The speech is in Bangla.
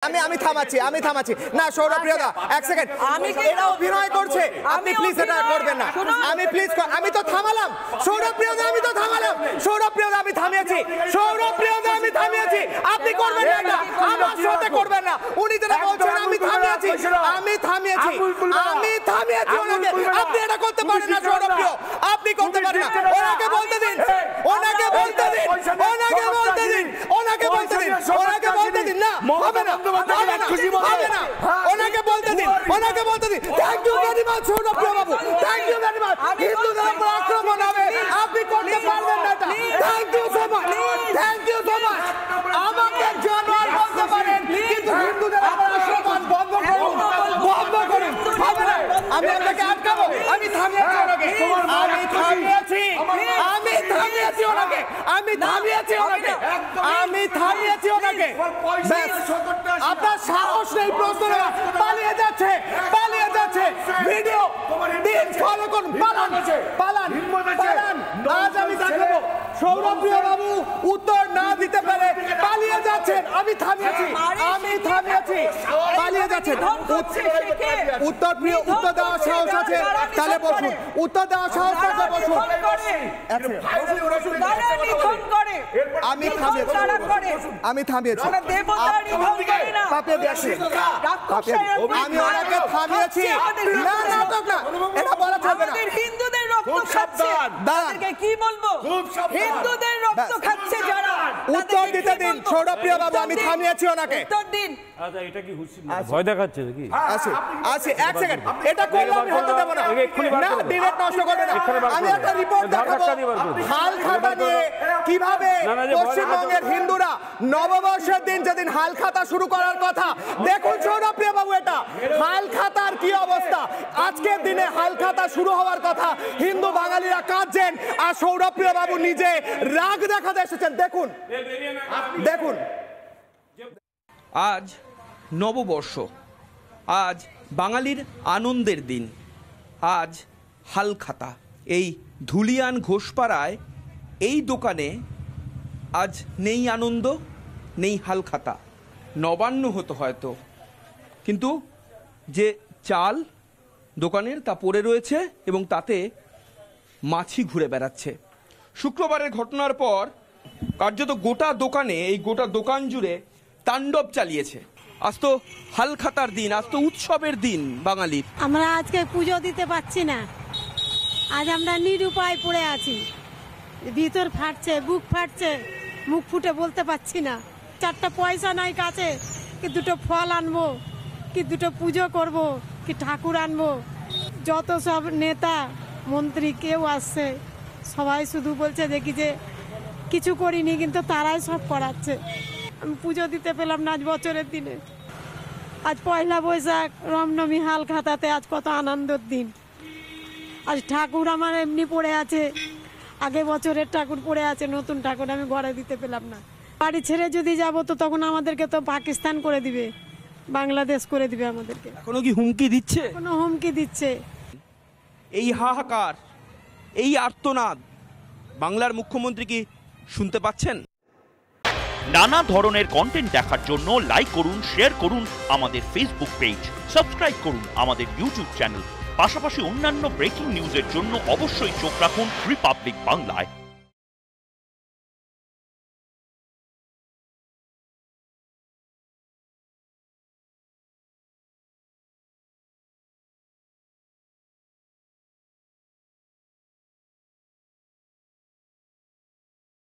আমি থামাচ্ছি না সৌরভপ্রিয়দা এক সেকেন্ড এরা অভিনয় করছে আপনি প্লিজ এটা করবেন না আমি তো থামালাম সৌরভপ্রিয়দা আমি থামিয়েছি আপনি করবেন না আমার সাথে করবেন না উনি যেটা বলছেন আমি থামিয়েছি ওনাকে আপনি এটা করতে পারেন না সৌরভপ্রিয় আপনি করতে পারেন না ওনাকে বলতে দিন না হবে না ওনাকে বলতে দিন thank you very much সৌরভপ্রিয় Babu thank you very much হিন্দুদের উপর আক্রমণ হবে আপনি করতে পারবেন না এটা থ্যাংক ইউ সো মাচ আমাকে জানোয়ার বলতে পারেন কিন্তু হিন্দুদের উপর আক্রমণ বন্ধ করুন হবে না আমি আপনাকে আটকাবো আমি থামিয়েছি ওনাকে আপনার সাহস নেই প্রশ্ন পালিয়ে যাচ্ছে ভিডিও দিন ফলো করুন পালান আজ আমি দেখাবো সৌরভপ্রিয় বাবু উত্তর না দিতে পারে পালিয়ে যাচ্ছেন আমি থামিয়েছি পালিয়ে যাচ্ছেন উত্তর দেওয়ার সাহস আছে তাহলে বসুন উত্তর দেওয়ার সাহস আছে বসুন আমি থামিয়েছি আমি ওনাকে থামিয়েছি না নাটক না এটা বলা চলবে না হিন্দুদের রক্ত খাচ্ছে তাদেরকে কি বলবো হিন্দুদের রক্ত খাচ্ছে যারা উত্তর দিতে দিন সৌরভপ্রিয় বাবু আমি থামিয়েছি ওনাকে উত্তর দিন আচ্ছা এটা কি ভয় দেখাচ্ছে নাকি আছে এক সেকেন্ড এটা করলে আমি হতে দেব না ডিবেট নষ্ট করবে না আমি একটা রিপোর্ট দেখাবো হালখাতা নিয়ে কিভাবে পশ্চিমবঙ্গের হিন্দুরা নববর্ষের দিন যেদিন হালখাতা শুরু করার কথা দেখুন সৌরভপ্রিয় বাবু এটা হালখাতার কি অবস্থা আজকের দিনে হালখাতা শুরু হওয়ার কথা হিন্দু বাঙালিরা কাঁদছেন আর সৌরভপ্রিয় বাবু নিজে রাগ দেখাতে এসেছেন দেখুন আজ নববর্ষ আজ বাঙালির আনন্দের দিন আজ হালখাতা এই ধুলিয়ান ঘোষপাড়ায় এই দোকানে আজ নেই আনন্দ নেই হালখাতা নবান্ন হতো হয়তো কিন্তু যে চাল দোকানের তা পড়ে রয়েছে এবং তাতে মাছি ঘুরে বেড়াচ্ছে শুক্রবারের ঘটনার পর কার্যত গোটা দোকান জুড়ে তাণ্ডব চালিয়েছে আজ তো হালখাতার দিন আজ তো উৎসবের দিন বাঙালির আমরা আজকে পুজো দিতে পারছি না আজ আমরা নিরুপায় পড়ে আছি ভিতর ফাটছে বুক ফাটছে মুখ ফুটে বলতে পারছি না চারটা পয়সা নাই কাছে কি দুটো ফল আনবো কি দুটো পুজো করব কি ঠাকুর আনবো যত সব নেতা মন্ত্রী কেউ আসছে সবাই শুধু বলছে দেখি যে কিছু করিনি কিন্তু তারাই সব করাচ্ছে আমি পুজো দিতে পেলাম না আজ বছরের দিনে আজ পয়লা বৈশাখ রামনবমী হালখাতাতে আজ কত আনন্দের দিন আজ ঠাকুর আমার এমনি পড়ে আছে আগে বছরের ঠাকুর পড়ে আছে নতুন ঠাকুর আমি ঘরে দিতে পেলাম না বাড়ি ছেড়ে যদি যাব তো তখন আমাদেরকে তো পাকিস্তান করে দিবে বাংলাদেশ করে দিবে আমাদেরকে এখনো কি হুমকি দিচ্ছে কোনো হুমকি দিচ্ছে এই হাহাকার এই আর্তনাদ বাংলার মুখ্যমন্ত্রী কি শুনতে পাচ্ছেন নানা ধরনের কন্টেন্ট দেখার জন্য লাইক করুন শেয়ার করুন আমাদের ফেসবুক পেজ সাবস্ক্রাইব করুন আমাদের ইউটিউব চ্যানেল পাশাপাশি অন্যান্য ব্রেকিং নিউজের জন্য অবশ্যই চোখ রাখুন রিপাবলিক বাংলায়।